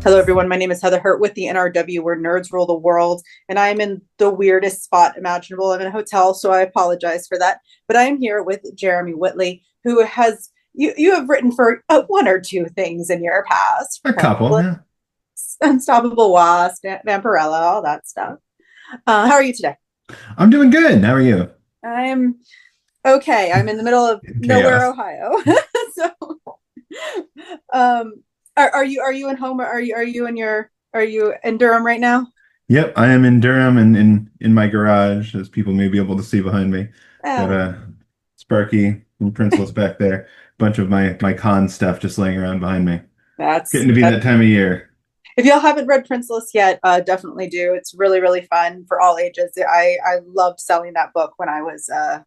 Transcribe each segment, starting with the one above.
Hello, everyone. My name is Heather Hurt with the NRW, where nerds rule the world. And I am in the weirdest spot imaginable. I'm in a hotel, so I apologize for that. But I am here with Jeremy Whitley, who has, you have written for one or two things in your past. A couple, yeah. Unstoppable Wasp, Vampirella, all that stuff. How are you today? I'm doing good. How are you? I'm okay. I'm in the middle of nowhere, Chaos. Ohio. So, um, are you in home, or are you in Durham right now? Yep, I am in Durham and in my garage, as people may be able to see behind me. Got Oh, a Sparky and Princeless back there. Bunch of my con stuff just laying around behind me. that's Getting to be that. that time of year. If y'all haven't read Princeless yet, definitely do. It's really, really fun for all ages. I loved selling that book when I was a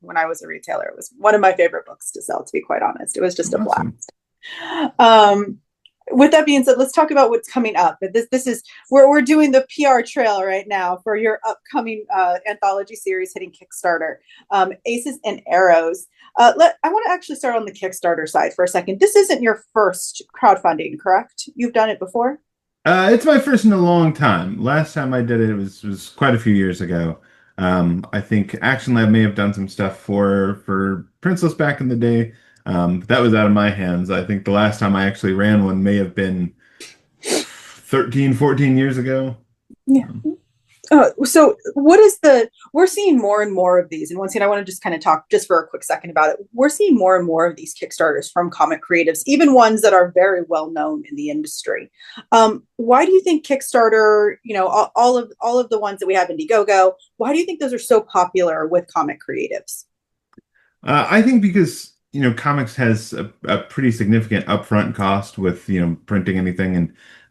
retailer. It was one of my favorite books to sell, to be quite honest. It was just a Awesome. blast. Um, with that being said, let's talk about what's coming up. This is we're doing the PR trail right now for your upcoming anthology series hitting Kickstarter, ACES and Aros. I want to actually start on the Kickstarter side for a second. This isn't your first crowdfunding, correct? You've done it before. It's my first in a long time. Last time I did it was quite a few years ago. I think Action Lab may have done some stuff for Princeless back in the day. But that was out of my hands. I think the last time I actually ran one may have been 13, 14 years ago. Yeah. Um, So what is we're seeing more and more of these. And once again, I want to just kind of talk just for a quick second about it. We're seeing more and more of these Kickstarters from comic creatives, even ones that are very well known in the industry. Why do you think Kickstarter, all of the ones that we have, Indiegogo, why do you think those are so popular with comic creatives? I think because, comics has a pretty significant upfront cost with, printing anything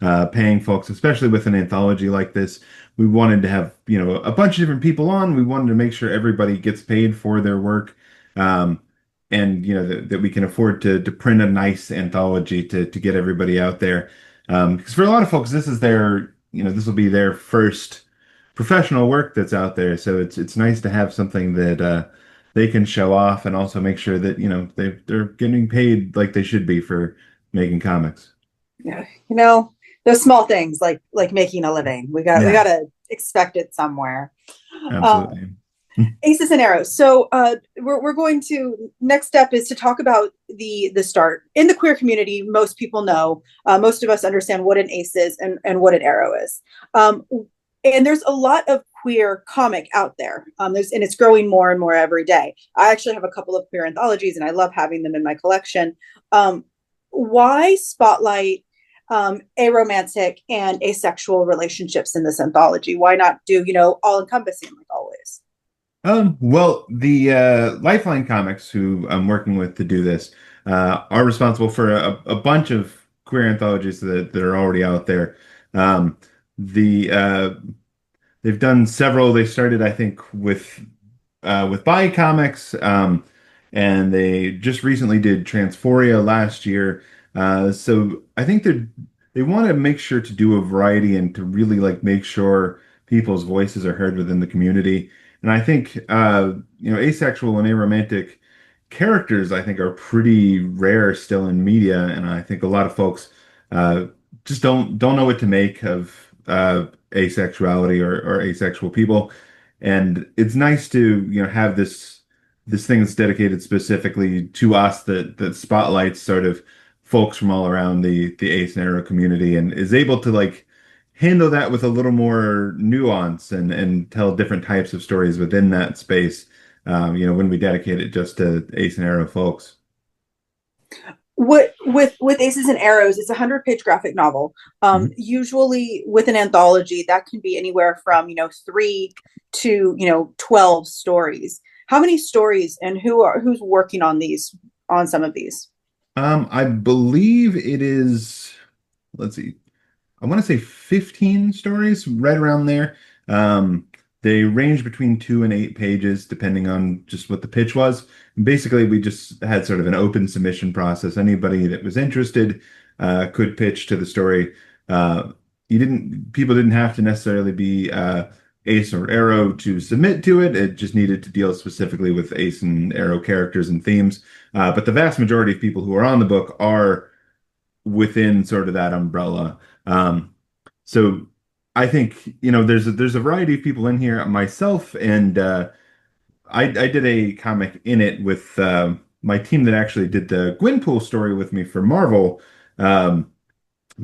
and paying folks, especially with an anthology like this. We wanted to have, a bunch of different people on. We wanted to make sure everybody gets paid for their work. Um, and, that we can afford to print a nice anthology to get everybody out there. Because for a lot of folks, this is this will be their first professional work that's out there. So it's nice to have something that, they can show off and also make sure that they're getting paid like they should be for making comics. Yeah, those small things like making a living. We got Yeah, to expect it somewhere. Um, absolutely. Aces and Arrows. So we're going to next step is to talk about the start in the queer community. Most people know, most of us understand what an ace is and what an arrow is. Um, and there's a lot of queer comic out there. And it's growing more and more every day. I actually have a couple of queer anthologies, and I love having them in my collection. Why spotlight aromantic and asexual relationships in this anthology? Why not do all encompassing like always? Well, the Lifeline Comics, who I'm working with to do this, are responsible for a bunch of queer anthologies that are already out there. Um, the They've done several. They started, I think, with Bi Comics, and they just recently did Transphoria last year. So I think they want to make sure to do a variety and to really like make sure people's voices are heard within the community. And I think asexual and aromantic characters I think are pretty rare still in media, and I think a lot of folks uh, just don't know what to make of asexuality or asexual people. And it's nice to, have this thing that's dedicated specifically to us that spotlights sort of folks from all around the Ace and Arrow community and is able to like handle that with a little more nuance and tell different types of stories within that space. When we dedicate it just to Ace and Arrow folks. What with Aces and Arrows, it's a 100-page graphic novel. Mhm. Usually with an anthology, that can be anywhere from 3 to 12 stories. How many stories, and who's working on some of these? I believe it is, let's see, I want to say 15 stories, right around there. Um, they range between 2 and 8 pages, depending on just what the pitch was. Basically, we just had sort of an open submission process. Anybody that was interested could pitch to the story. People didn't have to necessarily be Ace or Arrow to submit to it. It just needed to deal specifically with Ace and Arrow characters and themes. But the vast majority of people who are on the book are within sort of that umbrella. So I think, there's a variety of people in here, myself, and I did a comic in it with my team that actually did the Gwenpool story with me for Marvel, um,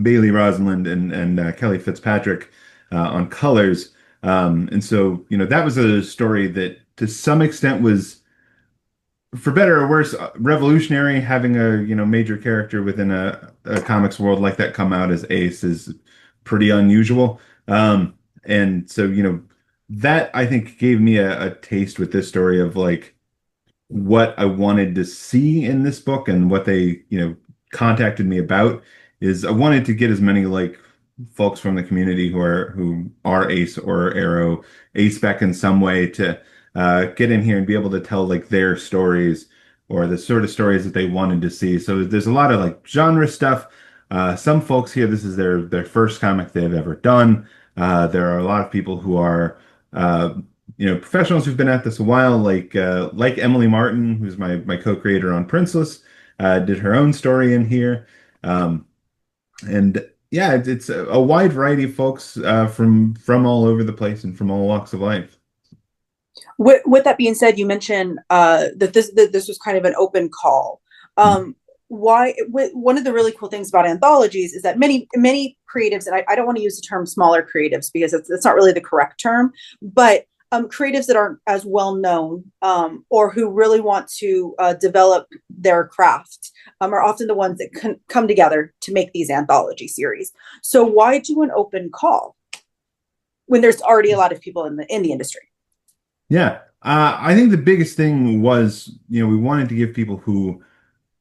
Bailey Rosalind and Kelly Fitzpatrick on colors. And so, that was a story that to some extent was, for better or worse, revolutionary. Having a, major character within a comics world like that come out as Ace is pretty unusual. And so, that I think gave me a taste with this story of like what I wanted to see in this book, and what they, contacted me about is I wanted to get as many like folks from the community who are Ace or Arrow, Ace back in some way, to get in here and be able to tell like their stories, or the sort of stories that they wanted to see. So there's a lot of like genre stuff. Some folks here, this is their first comic they've ever done. There are a lot of people who are uh, professionals who've been at this a while, like Emily Martin, who's my co-creator on Princeless, did her own story in here. Um, and yeah, it's a wide variety of folks from all over the place and from all walks of life. With that being said, you mentioned that this was kind of an open call. One of the really cool things about anthologies is that many creatives, and I don't want to use the term smaller creatives because it's not really the correct term, but creatives that aren't as well known, or who really want to develop their craft, are often the ones that come together to make these anthology series. So why do an open call when there's already a lot of people in the industry? Yeah, I think the biggest thing was, we wanted to give people who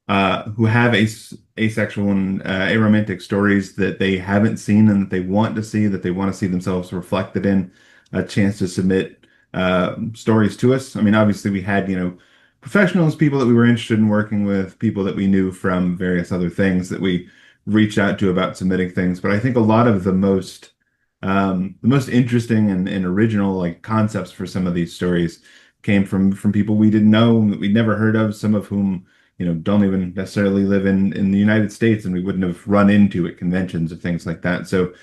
have asexual and aromantic stories that they haven't seen and that they want to see, that they want to see themselves reflected in, a chance to submit stories to us. I mean, obviously we had, professionals, people that we were interested in working with, people that we knew from various other things that we reached out to about submitting things. But I think a lot of the most interesting and original like concepts for some of these stories came from people we didn't know, that we'd never heard of, some of whom don't even necessarily live in the United States, and we wouldn't have run into at conventions or things like that. So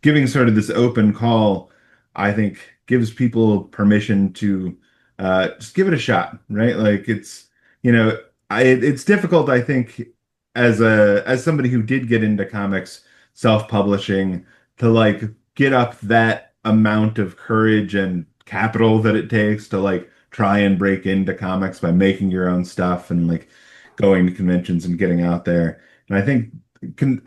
giving sort of this open call, I think, gives people permission to just give it a shot, right? Like it's difficult, I think, as somebody who did get into comics, self-publishing, to like get up that amount of courage and capital that it takes to like try and break into comics by making your own stuff and like going to conventions and getting out there. And I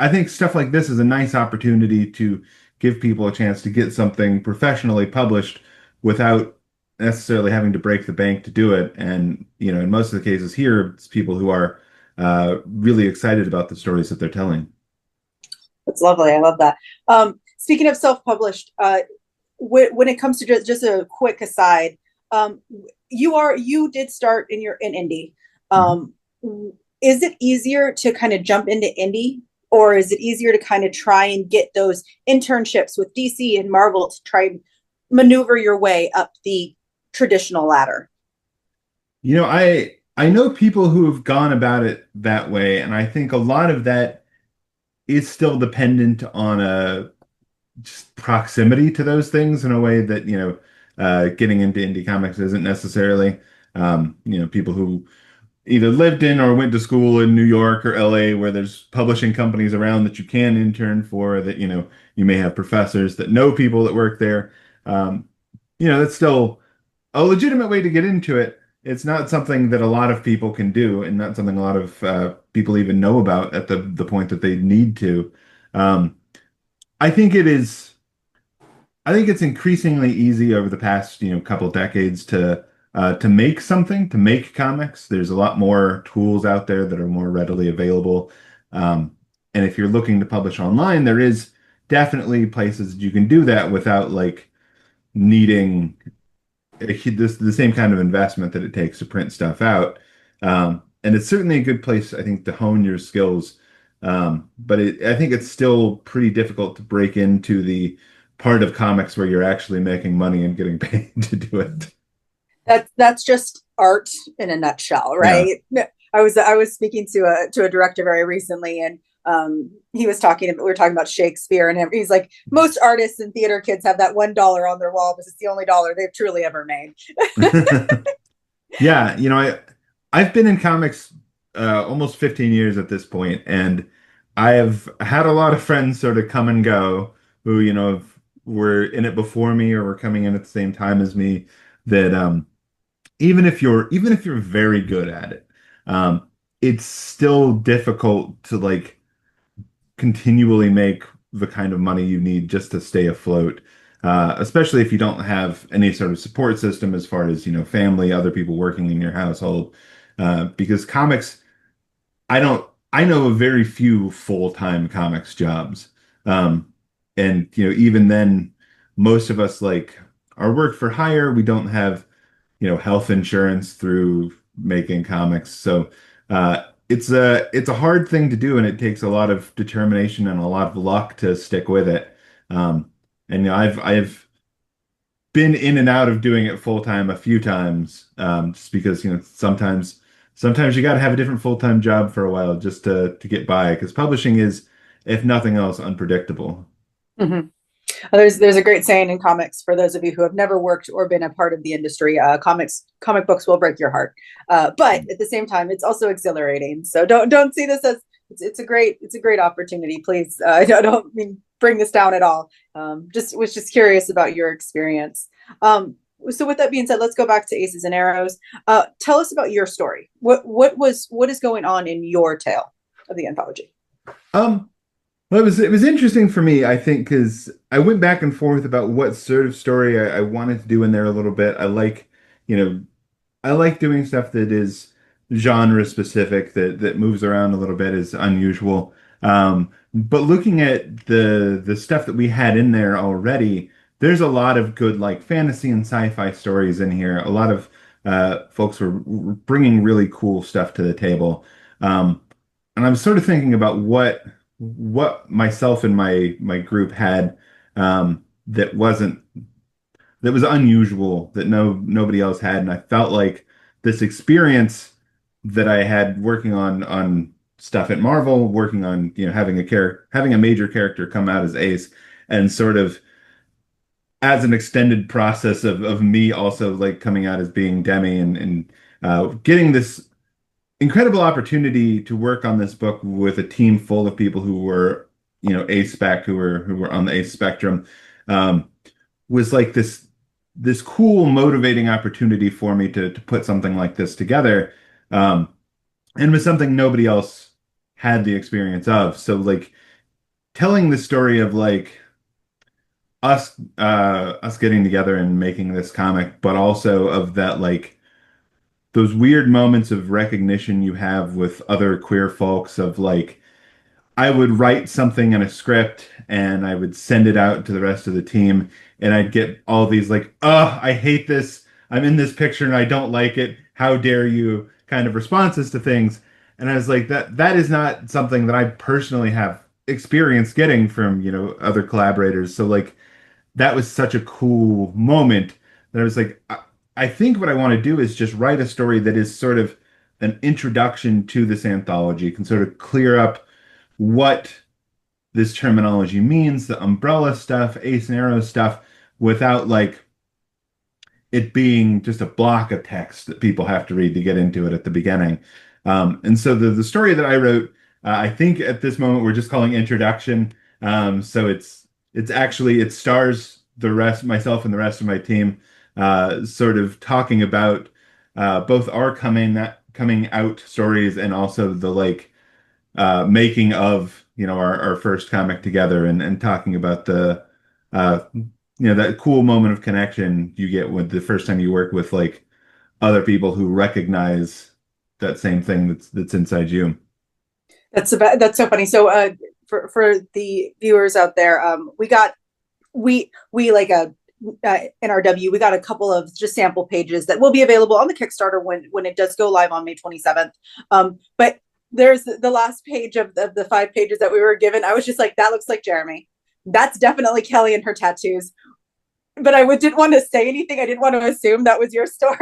think stuff like this is a nice opportunity to give people a chance to get something professionally published without necessarily having to break the bank to do it. And, in most of the cases here, it's people who are really excited about the stories that they're telling. That's lovely. I love that. Speaking of self-published, when it comes to just a quick aside, you did start in indie. Mhm. Is it easier to kind of jump into indie, or is it easier to kind of try and get those internships with DC and Marvel to try and maneuver your way up the traditional ladder? I know people who have gone about it that way, and I think a lot of that is still dependent on a just proximity to those things in a way that, getting into indie comics isn't necessarily. People who either lived in or went to school in New York or LA, where there's publishing companies around that you can intern for, that, you may have professors that know people that work there. Um, that's still a legitimate way to get into it. It's not something that a lot of people can do, and not something a lot of people even know about at the point that they need to. Um, I think it is. I think it's increasingly easy over the past, couple decades to make something, to make comics. There's a lot more tools out there that are more readily available. Um, and if you're looking to publish online, there is definitely places that you can do that without like needing the same kind of investment that it takes to print stuff out. And it's certainly a good place, I think, to hone your skills. But I think it's still pretty difficult to break into the part of comics where you're actually making money and getting paid to do it. That's just art in a nutshell, Yeah. right? I was speaking to a director very recently, and we were talking about Shakespeare, and he's like, most artists and theater kids have that $1 on their wall because it's the only dollar they've truly ever made. Yeah, I've been in comics almost 15 years at this point, and I have had a lot of friends sort of come and go who, were in it before me or were coming in at the same time as me. That even if you're very good at it, it's still difficult to like continually make the kind of money you need just to stay afloat. Especially if you don't have any sort of support system as far as, family, other people working in your household. Because comics, I know of very few full-time comics jobs. Um, and, even then, most of us like are work for hire. We don't have, health insurance through making comics. So, it's a hard thing to do, and it takes a lot of determination and a lot of luck to stick with it. And I've been in and out of doing it full time a few times, just because sometimes you got to have a different full time job for a while just to get by, because publishing is, if nothing else, unpredictable. Mm-hmm. There's a great saying in comics for those of you who have never worked or been a part of the industry. Comic books will break your heart, but at the same time, it's also exhilarating. So don't see this as it's a great opportunity. Please, I don't mean bring this down at all. Was just curious about your experience. So with that being said, let's go back to ACES and Aros. Tell us about your story. What is going on in your tale of the anthology? Well, it was interesting for me, I think, because I went back and forth about what sort of story I wanted to do in there a little bit. I like doing stuff that is genre specific, that moves around a little bit, is unusual. But looking at the stuff that we had in there already, there's a lot of good like fantasy and sci-fi stories in here. A lot of folks were bringing really cool stuff to the table. And I was sort of thinking about what myself and my group had, that was unusual, that nobody else had, and I felt like this experience that I had working on stuff at Marvel, working on having a major character come out as Ace, and sort of as an extended process of me also like coming out as being Demi, and getting this incredible opportunity to work on this book with a team full of people who were, Ace spec, who were on the Ace spectrum, um, was like this cool, motivating opportunity for me to put something like this together, and was something nobody else had the experience of. So like telling the story of like us getting together and making this comic, but also of that like those weird moments of recognition you have with other queer folks, of like I would write something in a script and I would send it out to the rest of the team, and I'd get all these like, "Oh, I hate this. I'm in this picture and I don't like it. How dare you?" kind of responses to things. And I was like, that is not something that I personally have experience getting from, other collaborators. So like that was such a cool moment that I was like, I think what I want to do is just write a story that is sort of an introduction to this anthology, can sort of clear up what this terminology means, the umbrella stuff, Ace and Arrow stuff, without like it being just a block of text that people have to read to get into it at the beginning. And so the story that I wrote, I think at this moment we're just calling introduction. So it's actually, it stars myself and the rest of my team, sort of talking about both our coming out stories, and also the like making of our first comic together, and talking about the that cool moment of connection you get with the first time you work with like other people who recognize that same thing that's inside you. That's so funny. So for the viewers out there, we like a NRW, we got a couple of just sample pages that will be available on the Kickstarter when it does go live on May 27th. But there's the last page of the 5 pages that we were given. I was just like, that looks like Jeremy. That's definitely Kelly and her tattoos. But didn't want to say anything. I didn't want to assume that was your story.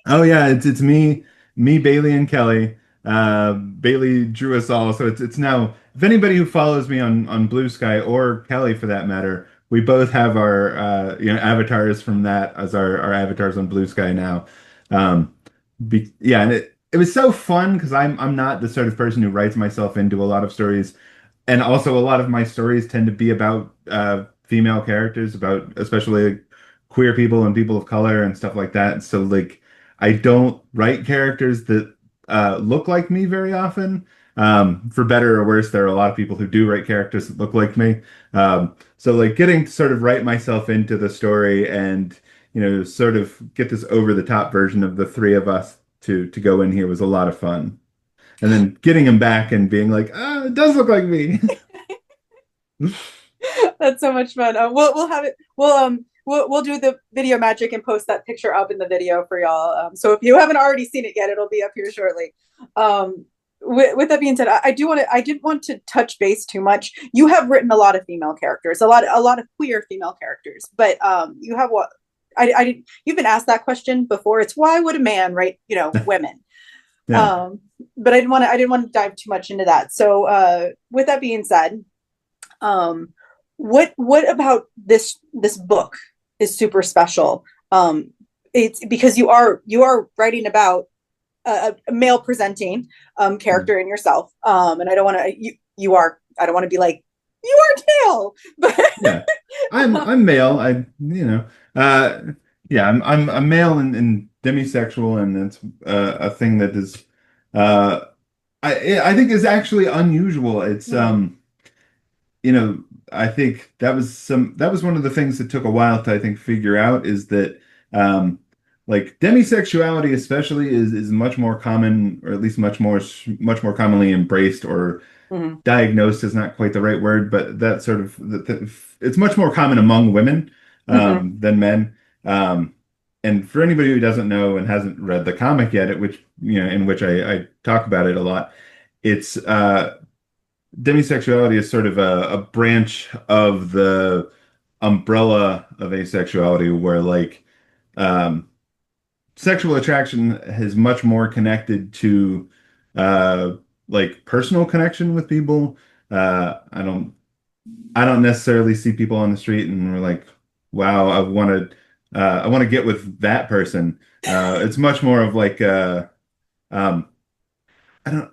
Oh yeah, it's me, Bailey, and Kelly. Bailey drew us all, so it's now if anybody who follows me on Blue Sky or Kelly for that matter, we both have our avatars from that as our avatars on Blue Sky now. Yeah, and it was so fun because I'm not the sort of person who writes myself into a lot of stories, and also a lot of my stories tend to be about female characters, about especially like, queer people and people of color and stuff like that. So like I don't write characters that look like me very often. For better or worse, there are a lot of people who do write characters that look like me. So like getting to sort of write myself into the story and sort of get this over the top version of the three of us to go in here was a lot of fun. And then getting him back and being like, ah, it does look like me. That's so much fun. We'll have it. We'll do the video magic and post that picture up in the video for y'all. So if you haven't already seen it yet, it'll be up here shortly. With that being said, I didn't want to touch base too much. You have written a lot of female characters, a lot of queer female characters, but you have what I didn't. You've been asked that question before. It's why would a man write women? Yeah. But I didn't want to dive too much into that. So with that being said, what about this book is super special? It's because you are writing about a male presenting character in yourself. And I don't want to I don't want to be like you are tail, but Yeah. I'm male. Yeah, I'm male and demisexual, and it's a thing that is uh I think is actually unusual. It's you know, I think that was one of the things that took a while to I think figure out is that um like demisexuality especially is much more common, or at least much more commonly embraced, or Mhm. diagnosed is not quite the right word, but that sort of it's much more common among women Mhm. than men. Um, and for anybody who doesn't know and hasn't read the comic yet, at which in which I talk about it a lot, it's demisexuality is sort of a branch of the umbrella of asexuality, where like um, sexual attraction is much more connected to uh like personal connection with people. I don't necessarily see people on the street and we're like, wow, I want to get with that person. It's much more of like um I don't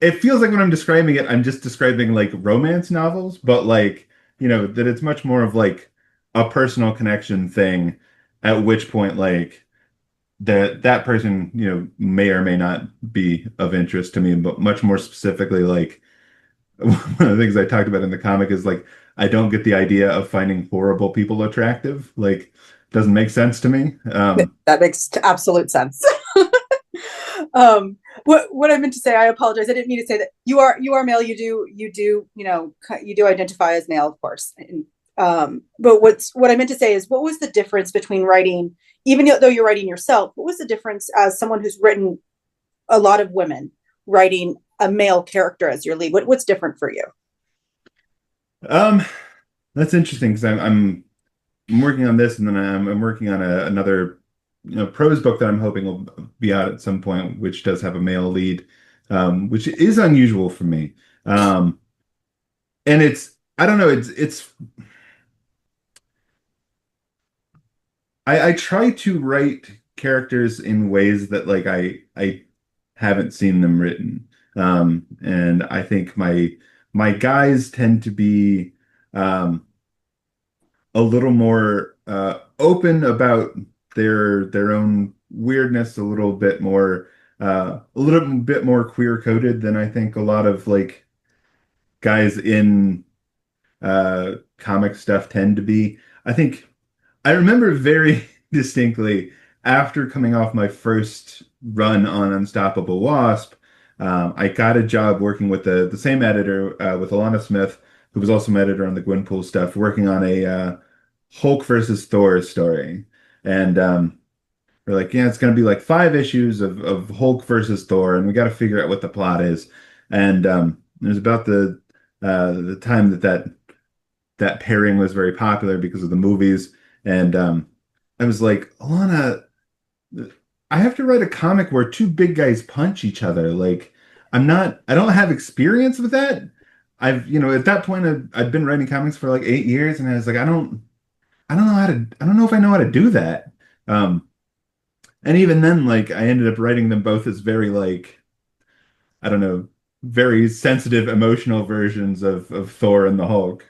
it feels like when I'm describing it, I'm just describing like romance novels, but like, that it's much more of like a personal connection thing, at which point like that person, may or may not be of interest to me, but much more specifically, like one of the things I talked about in the comic is like I don't get the idea of finding horrible people attractive. Like, doesn't make sense to me. That makes absolute sense. What I meant to say, I apologize. I didn't mean to say that you are male. You do identify as male, of course. But what I meant to say is, what was the difference between writing, even though you're writing yourself? What was the difference as someone who's written a lot of women, writing a male character as your lead? What's different for you? Um, that's interesting because I'm working on this, and then I'm working on another prose book that I'm hoping will be out at some point, which does have a male lead, which is unusual for me. Um, and it's I don't know, it's I try to write characters in ways that like I haven't seen them written. And I think my guys tend to be um a little more open about their own weirdness, a little bit more queer coded than I think a lot of like guys in comic stuff tend to be. I think I remember very distinctly after coming off my first run on Unstoppable Wasp, I got a job working with the same editor, with Alana Smith, who was also my editor on the Gwenpool stuff, working on a Hulk versus Thor story. And we're like, yeah, it's going to be like 5 issues of Hulk versus Thor, and we got to figure out what the plot is. And it was about the time that pairing was very popular because of the movies. And I was like, Alana, I have to write a comic where two big guys punch each other. Like, I don't have experience with that. At that point, I'd been writing comics for like 8 years, and I was like, I don't know if I know how to do that. Um, and even then, like, I ended up writing them both as very, like, I don't know, very sensitive, emotional versions of Thor and the Hulk.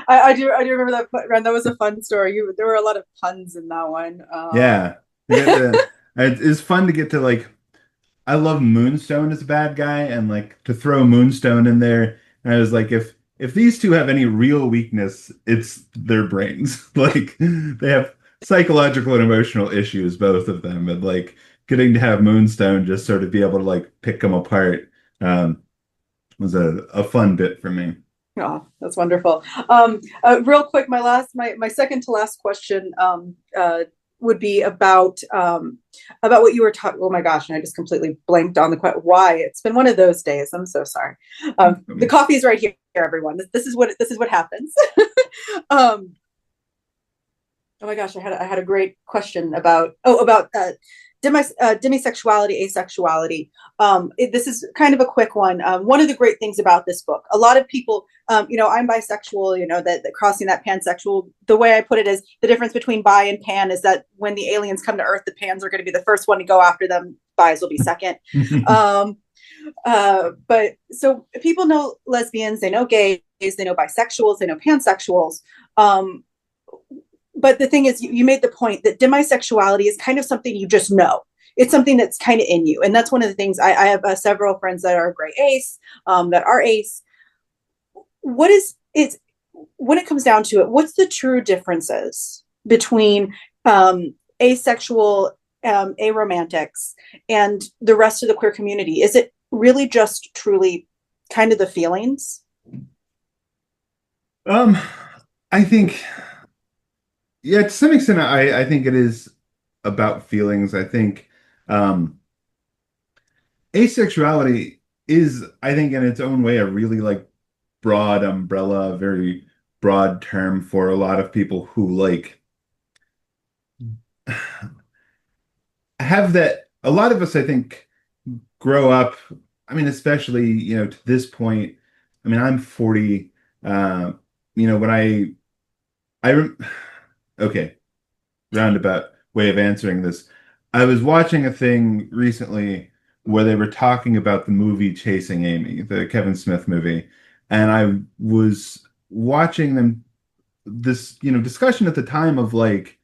I do remember that run. That was a fun story. There were a lot of puns in that one. Yeah, we got to. It's fun to get to like. I love Moonstone as a bad guy, and like to throw Moonstone in there. And I was like, if these two have any real weakness, it's their brains. Like they have psychological and emotional issues, both of them, and like getting to have Moonstone just sort of be able to like pick them apart um, was a fun bit for me. Oh, that's wonderful. Real quick, my second to last question would be about what you were talking. Oh my gosh, and I just completely blanked on the question. Why? It's been one of those days. I'm so sorry. The coffee is right here, everyone. This is what happens. um, oh my gosh, I had a great question about demisexuality, asexuality. This is kind of a quick one. One of the great things about this book, a lot of people, I'm bisexual, that crossing that pansexual, the way I put it is the difference between bi and pan is that when the aliens come to Earth, the pans are going to be the first one to go after them. Bis will be second. But so people know lesbians, they know gays, they know bisexuals, they know pansexuals. But the thing is, you made the point that demisexuality is kind of something you just know. It's something that's kind of in you. And that's one of the things I have several friends that are gray ace, that are ace. What is it's when it comes down to it, what's the true differences between asexual aromantics and the rest of the queer community? Is it really just truly kind of the feelings? Um, I think, yeah, to some extent, I think it is about feelings. I think um, asexuality is, I think, in its own way, a really like broad umbrella, very broad term for a lot of people who like have that. A lot of us, I think, grow up. I mean, especially, to this point. I mean, I'm 40. Uh, when I rem okay, roundabout way of answering this. I was watching a thing recently where they were talking about the movie Chasing Amy, the Kevin Smith movie, and I was watching them this, discussion at the time of like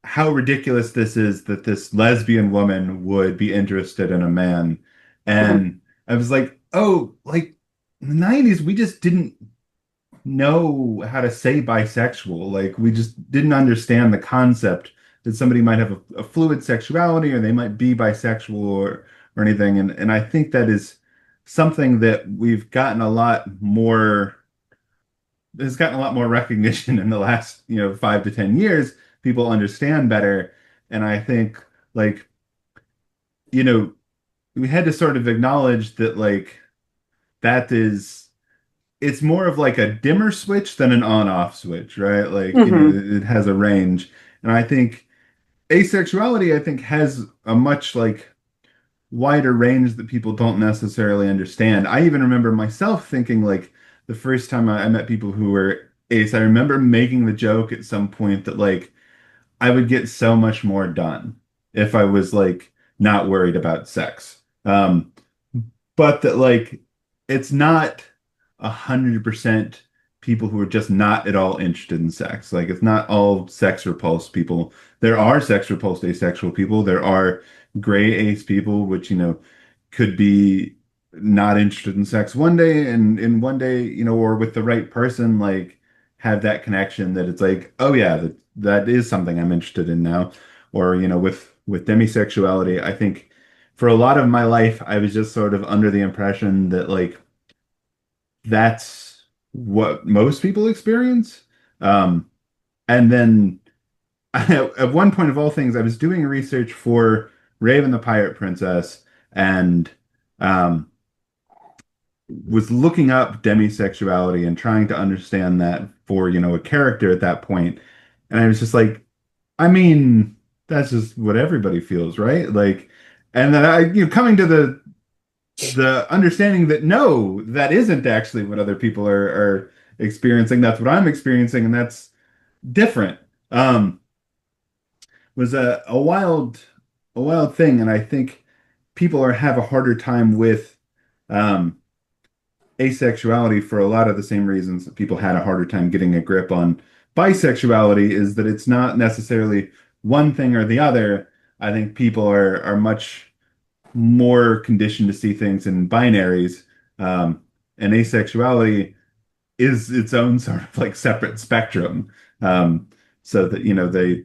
how ridiculous this is that this lesbian woman would be interested in a man. Mhm. And I was like, oh, like in the 90s, we just didn't know how to say bisexual. Like we just didn't understand the concept that somebody might have a fluid sexuality or they might be bisexual or anything. And I think that is something that we've gotten a lot more has gotten a lot more recognition in the last, 5 to 10 years. People understand better. And I think like, you know, we had to sort of acknowledge that like that is it's more of like a dimmer switch than an on-off switch, right? Like, Mhm. it has a range. And I think asexuality, I think, has a much like wider range that people don't necessarily understand. I even remember myself thinking like the first time I met people who were ace, I remember making the joke at some point that like I would get so much more done if I was like not worried about sex. But that like it's not 100% people who are just not at all interested in sex. Like it's not all sex repulsed people. There are sex repulsed asexual people. There are gray ace people, which could be not interested in sex one day and in one day, or with the right person, like have that connection that it's like, oh yeah, that is something I'm interested in now. Or, with demisexuality, I think for a lot of my life, I was just sort of under the impression that like that's what most people experience. Um, and then at one point of all things, I was doing research for Raven the Pirate Princess and um, was looking up demisexuality and trying to understand that for, a character at that point. And I was just like, I mean, that's just what everybody feels, right? Like, and then coming to the understanding that no, that isn't actually what other people are experiencing. That's what I'm experiencing, and that's different. Um, was a wild thing, and I think people are have a harder time with um asexuality for a lot of the same reasons that people had a harder time getting a grip on bisexuality, is that it's not necessarily one thing or the other. I think people are much more conditioned to see things in binaries, and asexuality is its own sort of like separate spectrum. Um, so that, they,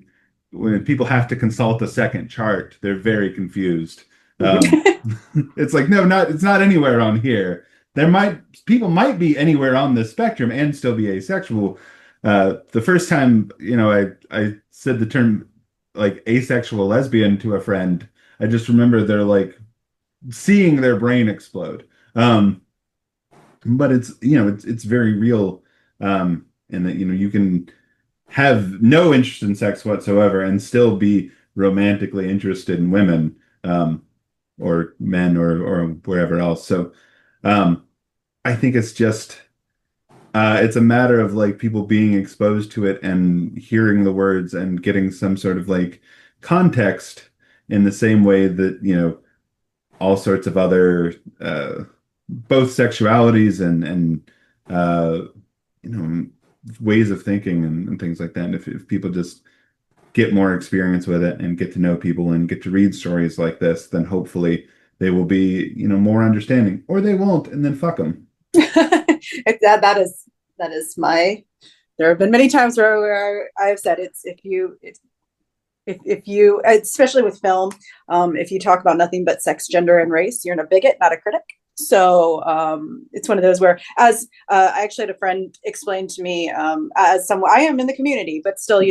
when people have to consult a second chart, they're very confused. Um, it's like, no, it's not anywhere on here. People might be anywhere on this spectrum and still be asexual. The first time, I said the term like asexual lesbian to a friend, I just remember they're like seeing their brain explode. But it's very real, in that, you can have no interest in sex whatsoever and still be romantically interested in women, or men, or wherever else. So, um, I think it's just it's a matter of like people being exposed to it and hearing the words and getting some sort of like context in the same way that, all sorts of other both sexualities and uh, you know ways of thinking and things like that. And if people just get more experience with it and get to know people and get to read stories like this, then hopefully they will be, more understanding, or they won't, and then fuck them. That is my. There have been many times where I've said it's if you, especially with film, if you talk about nothing but sex, gender, and race, you're a bigot, not a critic. So it's one of those where, as I actually had a friend explain to me, as someone, I am in the community, but still,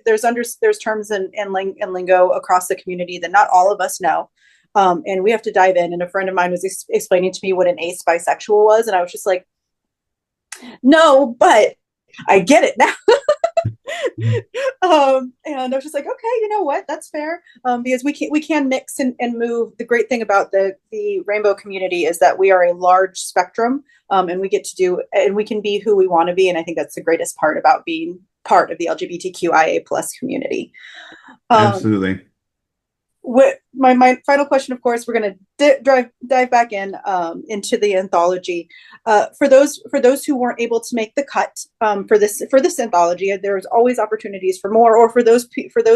there's terms and lingo across the community that not all of us know. And we have to dive in. And a friend of mine was explaining to me what an ace bisexual was. And I was just like, no, but I get it now. And I was just like, okay, you know what? That's fair. Because we can mix and move. The great thing about the rainbow community is that we are a large spectrum, and we get to do, and we can be who we want to be. And I think that's the greatest part about being part of the LGBTQIA plus community. Absolutely. What my final question, of course, we're going to dive back into the anthology. For those who weren't able to make the cut, for this anthology, there's always opportunities for more, or for those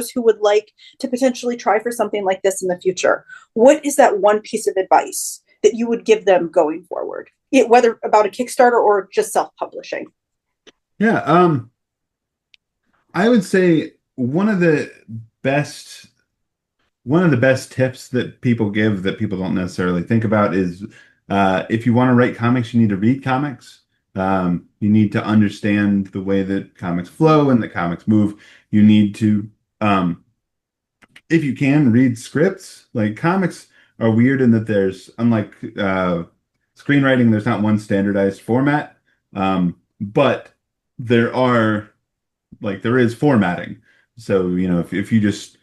who would like to potentially try for something like this in the future. What is that one piece of advice that you would give them going forward, whether about a Kickstarter or just self-publishing? Yeah, I would say best one of the best tips that people give that people don't necessarily think about is, if you want to write comics, you need to read comics. You need to understand the way that comics flow and that comics move. You need to, if you can, read scripts. Like, comics are weird in that unlike screenwriting, there's not one standardized format. But there is formatting. So, if you just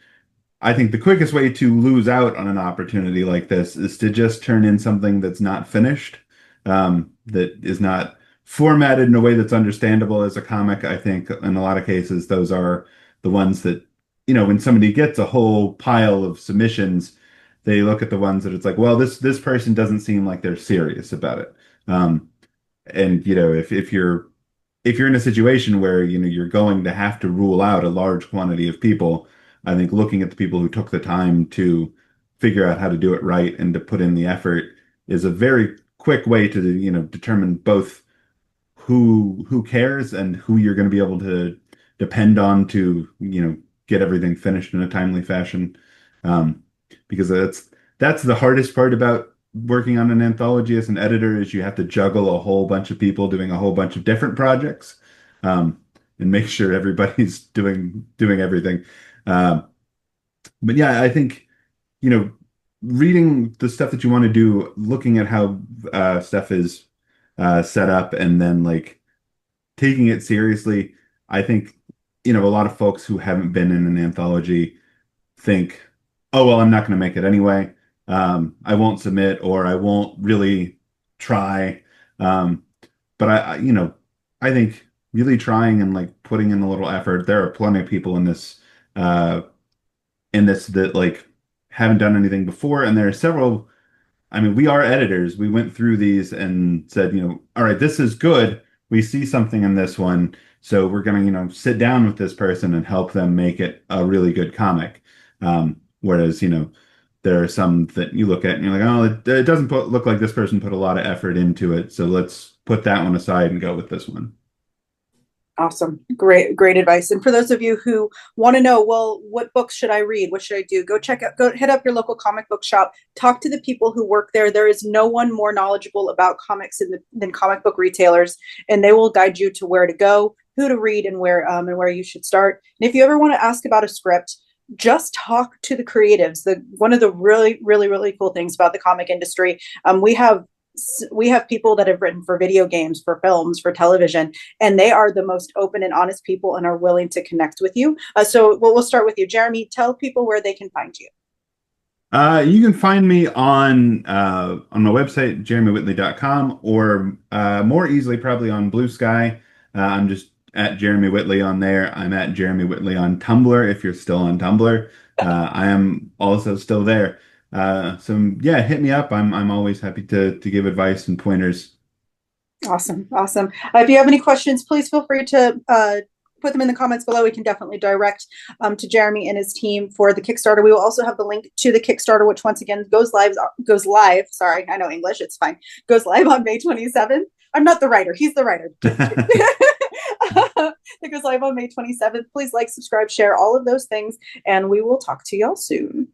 I think the quickest way to lose out on an opportunity like this is to just turn in something that's not finished, that is not formatted in a way that's understandable as a comic. I think in a lot of cases, those are the ones that, when somebody gets a whole pile of submissions, they look at the ones that it's like, well, this person doesn't seem like they're serious about it. And if you're in a situation where you're going to have to rule out a large quantity of people, I think looking at the people who took the time to figure out how to do it right and to put in the effort is a very quick way to determine both who cares and who you're going to be able to depend on to get everything finished in a timely fashion. Um, because that's the hardest part about working on an anthology as an editor, is you have to juggle a whole bunch of people doing a whole bunch of different projects, and make sure everybody's doing everything. Um, but yeah, I think, reading the stuff that you want to do, looking at how stuff is set up, and then like taking it seriously. I think, a lot of folks who haven't been in an anthology think, oh, well, I'm not going to make it anyway. I won't submit, or I won't really try. But I think really trying and like putting in a little effort. There are plenty of people uh, in this that like haven't done anything before, and there are several. I mean, we are editors. We went through these and said, all right, this is good. We see something in this one, so we're gonna, sit down with this person and help them make it a really good comic. Whereas, there are some that you look at and you're like, oh, it doesn't look like this person put a lot of effort into it, so let's put that one aside and go with this one. Awesome. Great advice. And for those of you who want to know, well, what books should I read? What should I do? Go hit up your local comic book shop, talk to the people who work there. There is no one more knowledgeable about comics than comic book retailers, and they will guide you to where to go, who to read, and where you should start. And if you ever want to ask about a script, just talk to the creatives. One of the really, really, really cool things about the comic industry, we have people that have written for video games, for films, for television, and they are the most open and honest people and are willing to connect with you. So we'll start with you. Jeremy, tell people where they can find you. You can find me on my website, jeremywhitley.com, or more easily probably on Blue Sky. I'm just at Jeremy Whitley on there. I'm at Jeremy Whitley on Tumblr, if you're still on Tumblr. I am also still there. So yeah, hit me up. I'm always happy to give advice and pointers. Awesome. If you have any questions, please feel free to put them in the comments below. We can definitely direct to Jeremy and his team for the Kickstarter. We will also have the link to the Kickstarter, which once again goes live. Sorry, I know English. It's fine. Goes live on May 27th. I'm not the writer. He's the writer. It goes live on May 27th. Please like, subscribe, share, all of those things, and we will talk to y'all soon.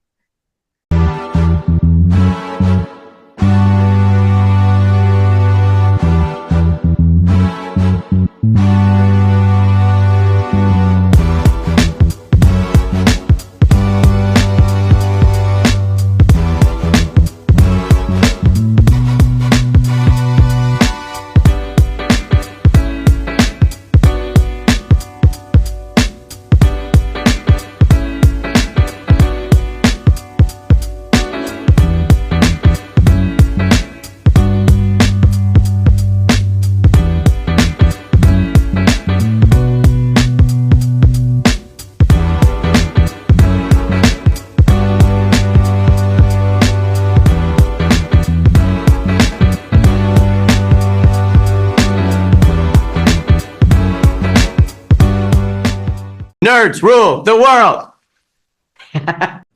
Nerds rule the world.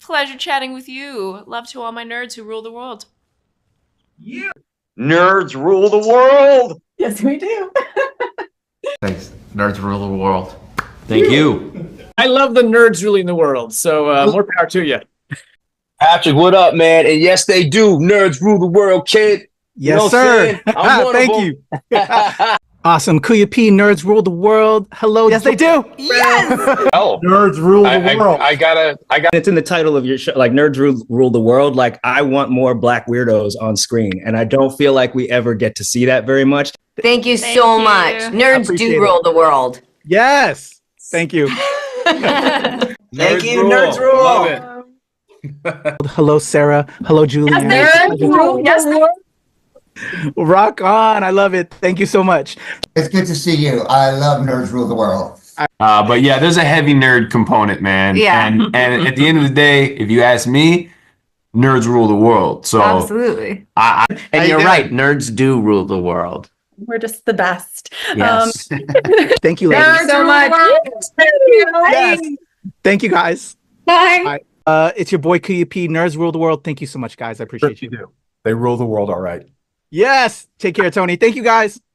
Pleasure chatting with you. Love to all my nerds who rule the world. Yeah. Nerds rule the world. Yes, we do. Thanks. Nerds rule the world. Thank you. I love the nerds ruling the world, so more power to you. Patrick, what up, man? And yes, they do. Nerds rule the world, kid. Yes, sir. Thank you. Awesome. Kuya P, nerds rule the world. Hello. Yes, they do. Yes. Oh, nerds rule the world. I got. It's in the title of your show, like nerds rule the world. Like I want more black weirdos on screen, and I don't feel like we ever get to see that very much. Thank you so much. Nerds do rule the world. Yes. Thank you. Thank you, nerds rule. Love it. Hello, Sarah. Hello, Julian. Yes, Rock on. I love it. Thank you so much. It's good to see you. I love Nerds Rule the World. But yeah, there's a heavy nerd component, man. Yeah. And at the end of the day, if you ask me, nerds rule the world. So absolutely. And you're right. Nerds do rule the world. We're just the best. Yes. Thank you, ladies. Nerds so much. Thank you. Yes. Thank you, guys. Bye. It's your boy Kuya P. Nerds rule the world. Thank you so much, guys. I appreciate you. They rule the world, all right. Yes. Take care, Tony. Thank you, guys.